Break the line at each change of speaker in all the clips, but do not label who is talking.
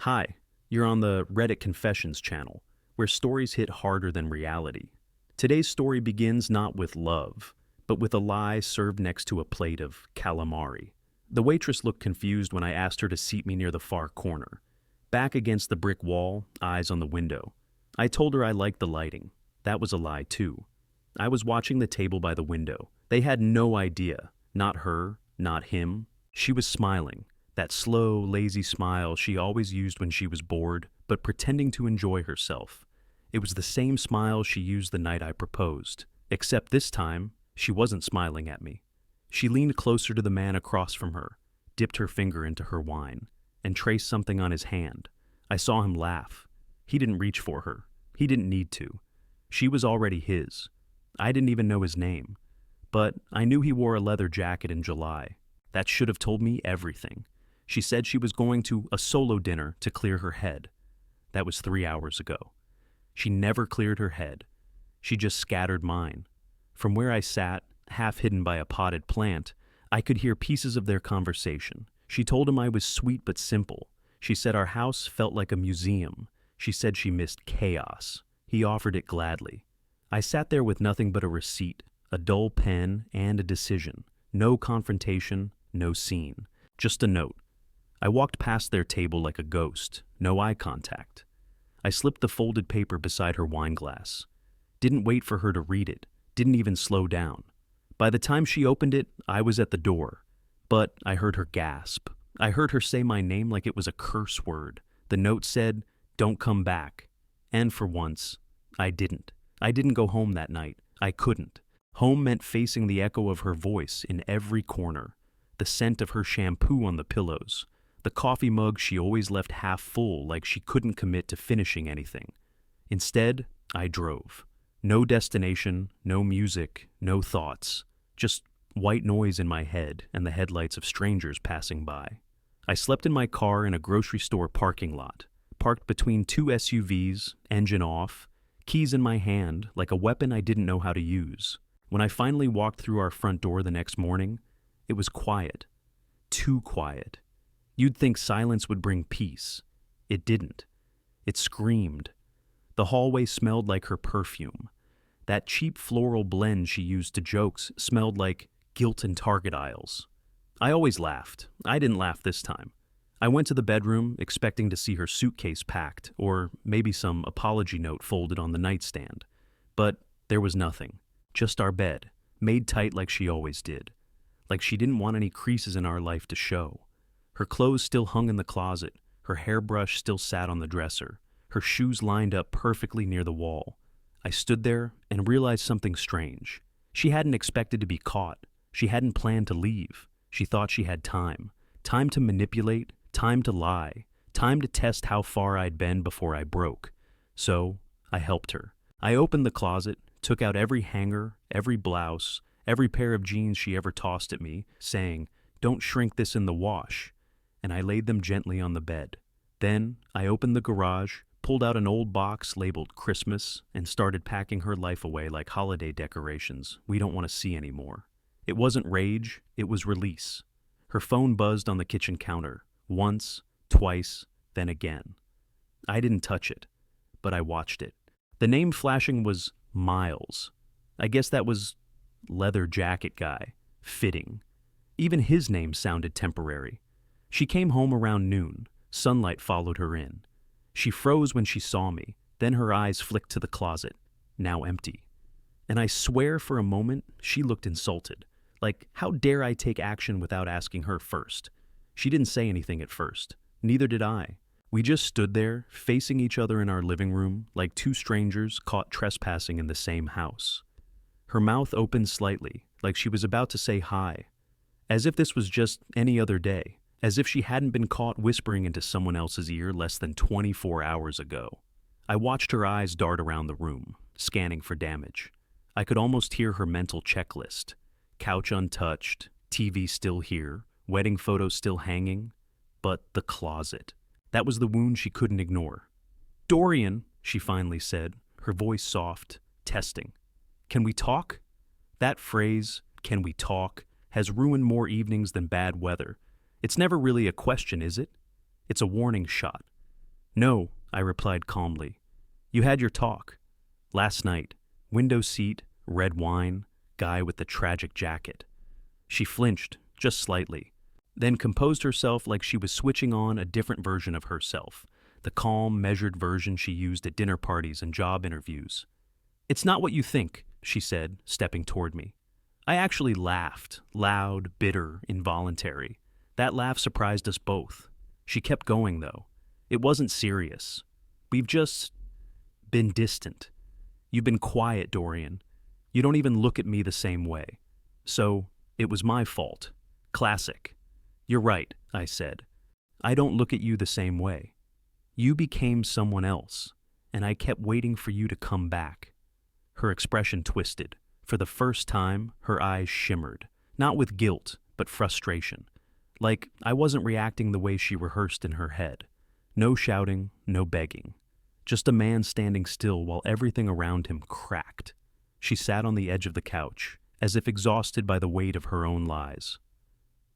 Hi, you're on the Reddit Confessions channel, where stories hit harder than reality. Today's story begins not with love, but with a lie served next to a plate of calamari. The waitress looked confused when I asked her to seat me near the far corner. Back against the brick wall, eyes on the window. I told her I liked the lighting. That was a lie, too. I was watching the table by the window. They had no idea. Not her, not him. She was smiling. That slow, lazy smile she always used when she was bored, but pretending to enjoy herself. It was the same smile she used the night I proposed, except this time, she wasn't smiling at me. She leaned closer to the man across from her, dipped her finger into her wine, and traced something on his hand. I saw him laugh. He didn't reach for her. He didn't need to. She was already his. I didn't even know his name. But I knew he wore a leather jacket in July. That should have told me everything. She said she was going to a solo dinner to clear her head. That was 3 hours ago. She never cleared her head. She just scattered mine. From where I sat, half hidden by a potted plant, I could hear pieces of their conversation. She told him I was sweet but simple. She said our house felt like a museum. She said she missed chaos. He offered it gladly. I sat there with nothing but a receipt, a dull pen, and a decision. No confrontation, no scene. Just a note. I walked past their table like a ghost, no eye contact. I slipped the folded paper beside her wine glass. Didn't wait for her to read it, didn't even slow down. By the time she opened it, I was at the door. But I heard her gasp. I heard her say my name like it was a curse word. The note said, "Don't come back." And for once, I didn't. I didn't go home that night. I couldn't. Home meant facing the echo of her voice in every corner, the scent of her shampoo on the pillows, the coffee mug she always left half full like she couldn't commit to finishing anything. Instead, I drove. No destination, no music, no thoughts. Just white noise in my head and the headlights of strangers passing by. I slept in my car in a grocery store parking lot, parked between two SUVs, engine off, keys in my hand like a weapon I didn't know how to use. When I finally walked through our front door the next morning, it was quiet. Too quiet. You'd think silence would bring peace. It didn't. It screamed. The hallway smelled like her perfume. That cheap floral blend she used to jokes smelled like guilt in Target aisles. I always laughed. I didn't laugh this time. I went to the bedroom expecting to see her suitcase packed, or maybe some apology note folded on the nightstand. But there was nothing. Just our bed, made tight like she always did. Like she didn't want any creases in our life to show. Her clothes still hung in the closet, her hairbrush still sat on the dresser, her shoes lined up perfectly near the wall. I stood there and realized something strange. She hadn't expected to be caught. She hadn't planned to leave. She thought she had time. Time to manipulate, time to lie, time to test how far I'd been before I broke. So, I helped her. I opened the closet, took out every hanger, every blouse, every pair of jeans she ever tossed at me, saying, "Don't shrink this in the wash," and I laid them gently on the bed. Then, I opened the garage, pulled out an old box labeled Christmas, and started packing her life away like holiday decorations we don't want to see anymore. It wasn't rage, it was release. Her phone buzzed on the kitchen counter, once, twice, then again. I didn't touch it, but I watched it. The name flashing was Miles. I guess that was leather jacket guy, fitting. Even his name sounded temporary. She came home around noon. Sunlight followed her in. She froze when she saw me, then her eyes flicked to the closet, now empty. And I swear for a moment she looked insulted. Like, how dare I take action without asking her first? She didn't say anything at first. Neither did I. We just stood there, facing each other in our living room, like two strangers caught trespassing in the same house. Her mouth opened slightly, like she was about to say hi. As if this was just any other day. As if she hadn't been caught whispering into someone else's ear less than 24 hours ago. I watched her eyes dart around the room, scanning for damage. I could almost hear her mental checklist. Couch untouched, TV still here, wedding photos still hanging. But the closet. That was the wound she couldn't ignore. "Dorian," she finally said, her voice soft, testing. "Can we talk?" That phrase, "can we talk," has ruined more evenings than bad weather. It's never really a question, is it? It's a warning shot. No, I replied calmly. You had your talk. Last night. Window seat, red wine, guy with the tragic jacket. She flinched, just slightly, then composed herself like she was switching on a different version of herself, the calm, measured version she used at dinner parties and job interviews. It's not what you think, she said, stepping toward me. I actually laughed, loud, bitter, involuntary. That laugh surprised us both. She kept going, though. It wasn't serious. We've just been distant. You've been quiet, Dorian. You don't even look at me the same way. So, it was my fault. Classic. You're right, I said. I don't look at you the same way. You became someone else, and I kept waiting for you to come back. Her expression twisted. For the first time, her eyes shimmered, not with guilt, but frustration. Like I wasn't reacting the way she rehearsed in her head. No shouting, no begging. Just a man standing still while everything around him cracked. She sat on the edge of the couch, as if exhausted by the weight of her own lies.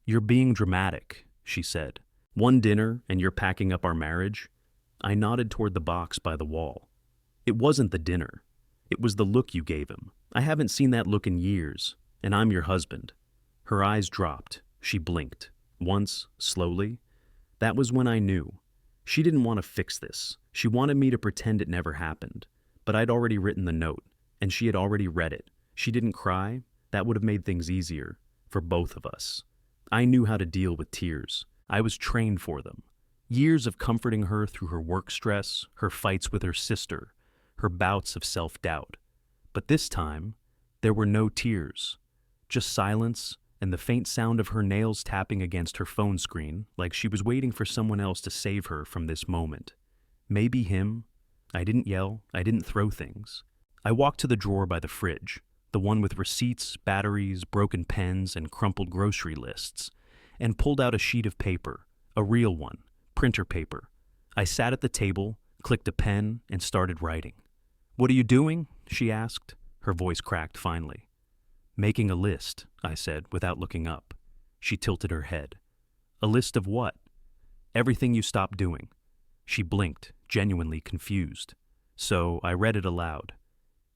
You're being dramatic, she said. One dinner and you're packing up our marriage? I nodded toward the box by the wall. It wasn't the dinner. It was the look you gave him. I haven't seen that look in years, and I'm your husband. Her eyes dropped. She blinked. Once, slowly. That was when I knew. She didn't want to fix this. She wanted me to pretend it never happened. But I'd already written the note, and she had already read it. She didn't cry. That would have made things easier, for both of us. I knew how to deal with tears. I was trained for them. Years of comforting her through her work stress, her fights with her sister, her bouts of self-doubt. But this time, there were no tears, just silence and the faint sound of her nails tapping against her phone screen like she was waiting for someone else to save her from this moment. Maybe him. I didn't yell. I didn't throw things. I walked to the drawer by the fridge, the one with receipts, batteries, broken pens, and crumpled grocery lists, and pulled out a sheet of paper, a real one, printer paper. I sat at the table, clicked a pen, and started writing. What are you doing? She asked. Her voice cracked finally. Making a list, I said, without looking up. She tilted her head. A list of what? Everything you stopped doing. She blinked, genuinely confused. So I read it aloud.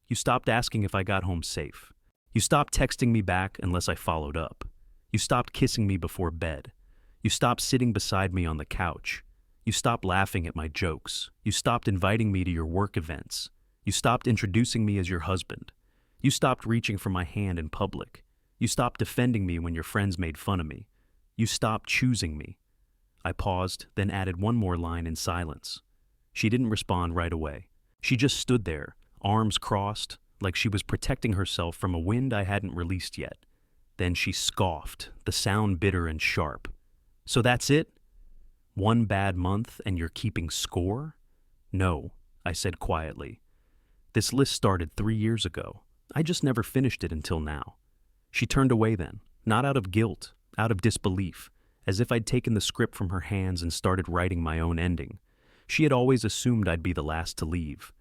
You stopped asking if I got home safe. You stopped texting me back unless I followed up. You stopped kissing me before bed. You stopped sitting beside me on the couch. You stopped laughing at my jokes. You stopped inviting me to your work events. You stopped introducing me as your husband. You stopped reaching for my hand in public. You stopped defending me when your friends made fun of me. You stopped choosing me. I paused, then added one more line in silence. She didn't respond right away. She just stood there, arms crossed, like she was protecting herself from a wind I hadn't released yet. Then she scoffed, the sound bitter and sharp. So that's it? One bad month and you're keeping score? No, I said quietly. This list started 3 years ago. I just never finished it until now. She turned away then, not out of guilt, out of disbelief, as if I'd taken the script from her hands and started writing my own ending. She had always assumed I'd be the last to leave,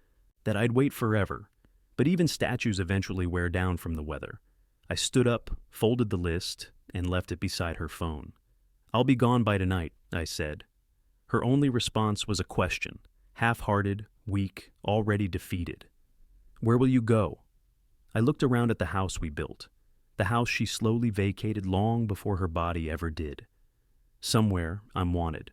that I'd wait forever, but even statues eventually wear down from the weather. I stood up, folded the list, and left it beside her phone. I'll be gone by tonight, I said. Her only response was a question, half-hearted, weak, already defeated. Where will you go? I looked around at the house we built, the house she slowly vacated long before her body ever did. Somewhere I'm wanted.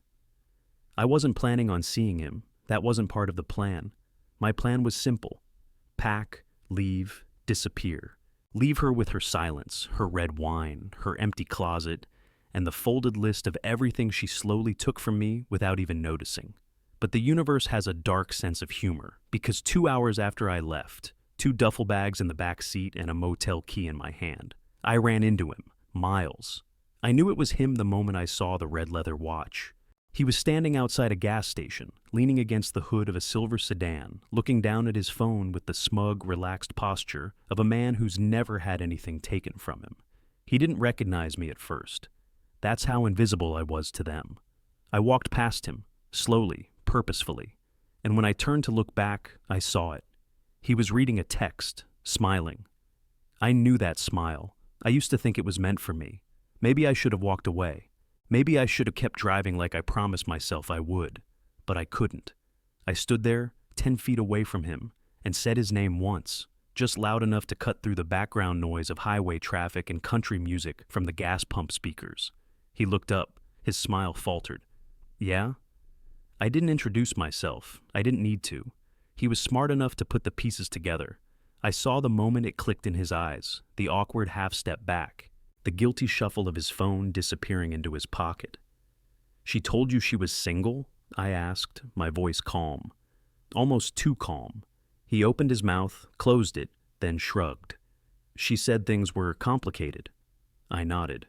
I wasn't planning on seeing him. That wasn't part of the plan. My plan was simple. Pack, leave, disappear. Leave her with her silence, her red wine, her empty closet, and the folded list of everything she slowly took from me without even noticing. But the universe has a dark sense of humor, because 2 hours after I left, 2 duffel bags in the back seat and a motel key in my hand, I ran into him, Miles. I knew it was him the moment I saw the red leather watch. He was standing outside a gas station, leaning against the hood of a silver sedan, looking down at his phone with the smug, relaxed posture of a man who's never had anything taken from him. He didn't recognize me at first. That's how invisible I was to them. I walked past him, slowly, purposefully, and when I turned to look back, I saw it. He was reading a text, smiling. I knew that smile. I used to think it was meant for me. Maybe I should have walked away. Maybe I should have kept driving like I promised myself I would. but I couldn't. I stood there, 10 feet away from him, and said his name once, just loud enough to cut through the background noise of highway traffic and country music from the gas pump speakers. He looked up. His smile faltered. Yeah? I didn't introduce myself. I didn't need to. He was smart enough to put the pieces together. I saw the moment it clicked in his eyes, the awkward half-step back, the guilty shuffle of his phone disappearing into his pocket. She told you she was single? I asked, my voice calm. Almost too calm. He opened his mouth, closed it, then shrugged. She said things were complicated. I nodded.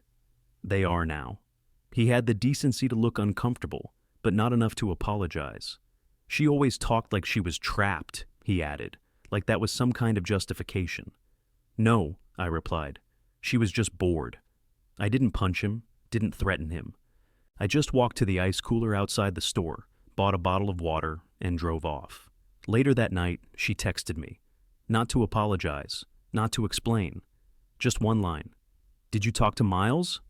They are now. He had the decency to look uncomfortable, but not enough to apologize. She always talked like she was trapped, he added, like that was some kind of justification. No, I replied. She was just bored. I didn't punch him, didn't threaten him. I just walked to the ice cooler outside the store, bought a bottle of water, and drove off. Later that night, she texted me. Not to apologize, not to explain. Just one line. Did you talk to Miles?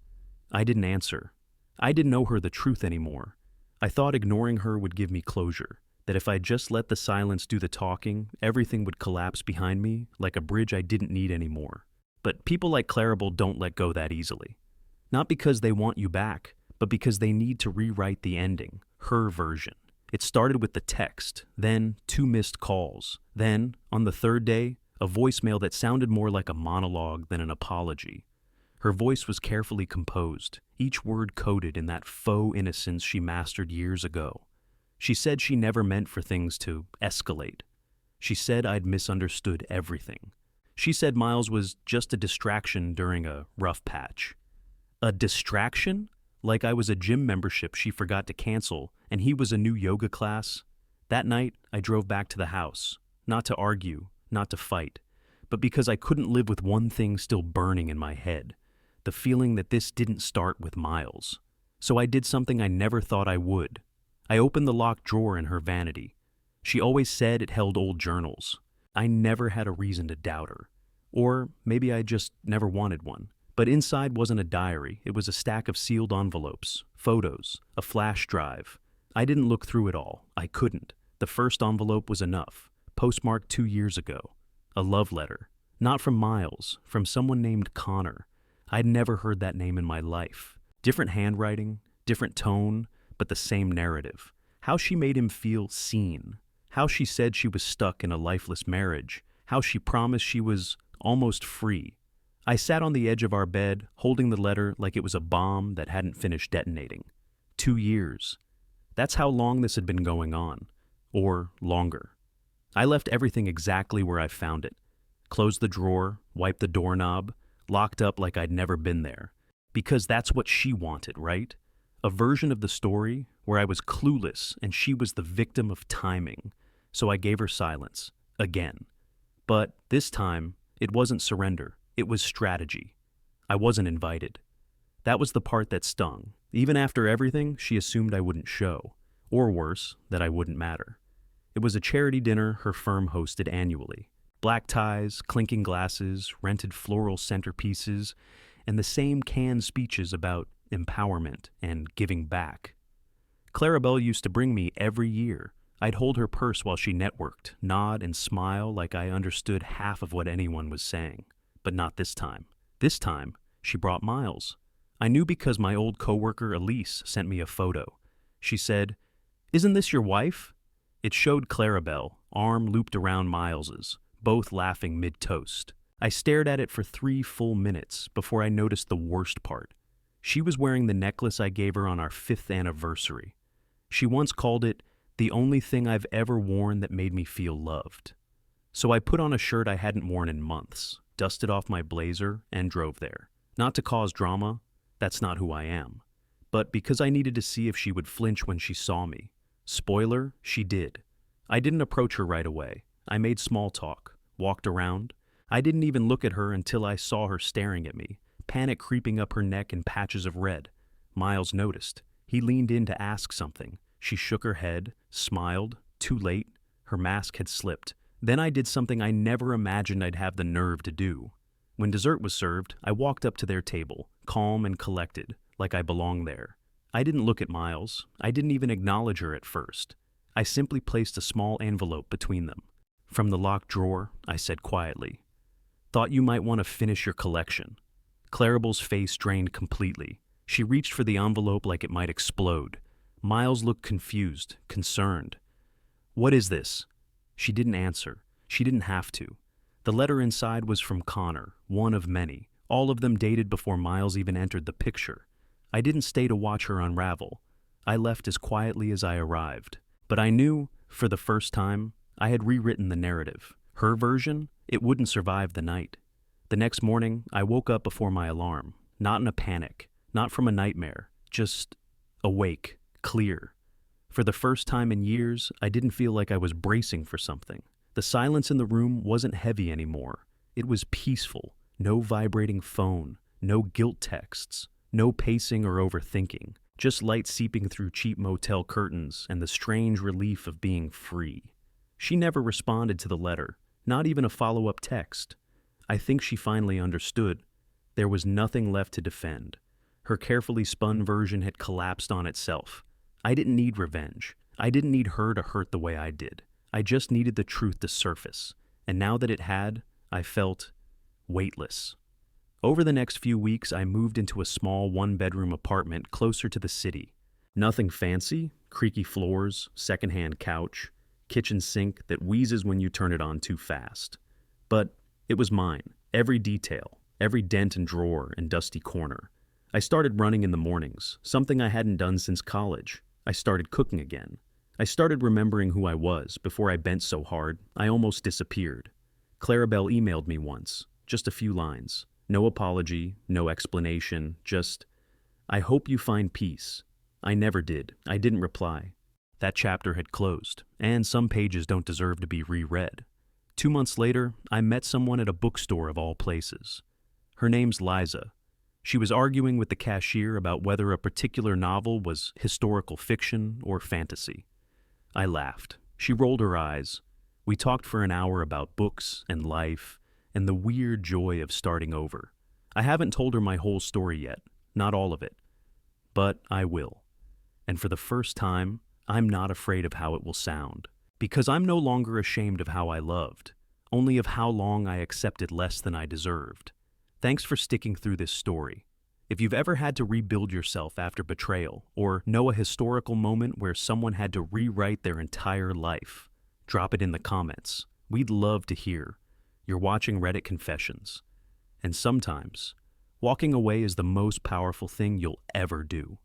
I didn't answer. I didn't know her the truth anymore. I thought ignoring her would give me closure, that if I just let the silence do the talking, everything would collapse behind me like a bridge I didn't need anymore. But people like Clarabelle don't let go that easily. Not because they want you back, but because they need to rewrite the ending, her version. It started with the text, then 2 missed calls, then, on the 3rd day, a voicemail that sounded more like a monologue than an apology. Her voice was carefully composed, each word coded in that faux innocence she mastered years ago. She said she never meant for things to escalate. She said I'd misunderstood everything. She said Miles was just a distraction during a rough patch. A distraction? Like I was a gym membership she forgot to cancel, and he was a new yoga class. That night, I drove back to the house, not to argue, not to fight, but because I couldn't live with one thing still burning in my head, the feeling that this didn't start with Miles. So I did something I never thought I would. I opened the locked drawer in her vanity. She always said it held old journals. I never had a reason to doubt her. Or maybe I just never wanted one. But inside wasn't a diary. It was a stack of sealed envelopes, photos, a flash drive. I didn't look through it all. I couldn't. The first envelope was enough. Postmarked 2 years ago. A love letter. Not from Miles, from someone named Connor. I'd never heard that name in my life. Different handwriting, different tone, but the same narrative. How she made him feel seen. How she said she was stuck in a lifeless marriage. How she promised she was almost free. I sat on the edge of our bed, holding the letter like it was a bomb that hadn't finished detonating. 2 years. That's how long this had been going on. Or longer. I left everything exactly where I found it. Closed the drawer, wiped the doorknob, locked up like I'd never been there. Because that's what she wanted, right? A version of the story where I was clueless and she was the victim of timing. So I gave her silence. Again. But this time, it wasn't surrender. It was strategy. I wasn't invited. That was the part that stung. Even after everything, she assumed I wouldn't show. Or worse, that I wouldn't matter. It was a charity dinner her firm hosted annually. Black ties, clinking glasses, rented floral centerpieces, and the same canned speeches about empowerment and giving back. Clarabelle used to bring me every year. I'd hold her purse while she networked, nod and smile like I understood half of what anyone was saying. But not this time. This time, she brought Miles. I knew because my old coworker Elise sent me a photo. She said, "Isn't this your wife?" It showed Clarabelle, arm looped around Miles's, both laughing mid-toast. I stared at it for 3 full minutes before I noticed the worst part. She was wearing the necklace I gave her on our 5th anniversary. She once called it the only thing I've ever worn that made me feel loved. So I put on a shirt I hadn't worn in months, dusted off my blazer, and drove there. Not to cause drama, that's not who I am, but because I needed to see if she would flinch when she saw me. Spoiler, she did. I didn't approach her right away. I made small talk, walked around. I didn't even look at her until I saw her staring at me, panic creeping up her neck in patches of red. Miles noticed. He leaned in to ask something. She shook her head, smiled. Too late. Her mask had slipped. Then I did something I never imagined I'd have the nerve to do. When dessert was served, I walked up to their table, calm and collected, like I belonged there. I didn't look at Miles. I didn't even acknowledge her at first. I simply placed a small envelope between them. "From the locked drawer," I said quietly. "Thought you might want to finish your collection." Clarabelle's face drained completely. She reached for the envelope like it might explode. Miles looked confused, concerned. "What is this?" She didn't answer. She didn't have to. The letter inside was from Connor, one of many, all of them dated before Miles even entered the picture. I didn't stay to watch her unravel. I left as quietly as I arrived. But I knew, for the first time, I had rewritten the narrative. Her version, it wouldn't survive the night. The next morning, I woke up before my alarm, not in a panic, not from a nightmare, just awake, clear. For the first time in years, I didn't feel like I was bracing for something. The silence in the room wasn't heavy anymore. It was peaceful. No vibrating phone, no guilt texts, no pacing or overthinking, just light seeping through cheap motel curtains and the strange relief of being free. She never responded to the letter, not even a follow-up text. I think she finally understood. There was nothing left to defend. Her carefully spun version had collapsed on itself. I didn't need revenge. I didn't need her to hurt the way I did. I just needed the truth to surface. And now that it had, I felt weightless. Over the next few weeks, I moved into a small one-bedroom apartment closer to the city. Nothing fancy, creaky floors, secondhand couch, kitchen sink that wheezes when you turn it on too fast. But it was mine, every detail, every dent and drawer and dusty corner. I started running in the mornings, something I hadn't done since college. I started cooking again. I started remembering who I was before I bent so hard, I almost disappeared. Clarabelle emailed me once, just a few lines. No apology, no explanation, just, "I hope you find peace." I never did. I didn't reply. That chapter had closed, and some pages don't deserve to be reread. 2 months later, I met someone at a bookstore of all places. Her name's Liza. She was arguing with the cashier about whether a particular novel was historical fiction or fantasy. I laughed. She rolled her eyes. We talked for an hour about books and life and the weird joy of starting over. I haven't told her my whole story yet, not all of it, but I will. And for the first time, I'm not afraid of how it will sound, because I'm no longer ashamed of how I loved, only of how long I accepted less than I deserved. Thanks for sticking through this story. If you've ever had to rebuild yourself after betrayal, or know a historical moment where someone had to rewrite their entire life, drop it in the comments. We'd love to hear. You're watching Reddit Confessions. And sometimes, walking away is the most powerful thing you'll ever do.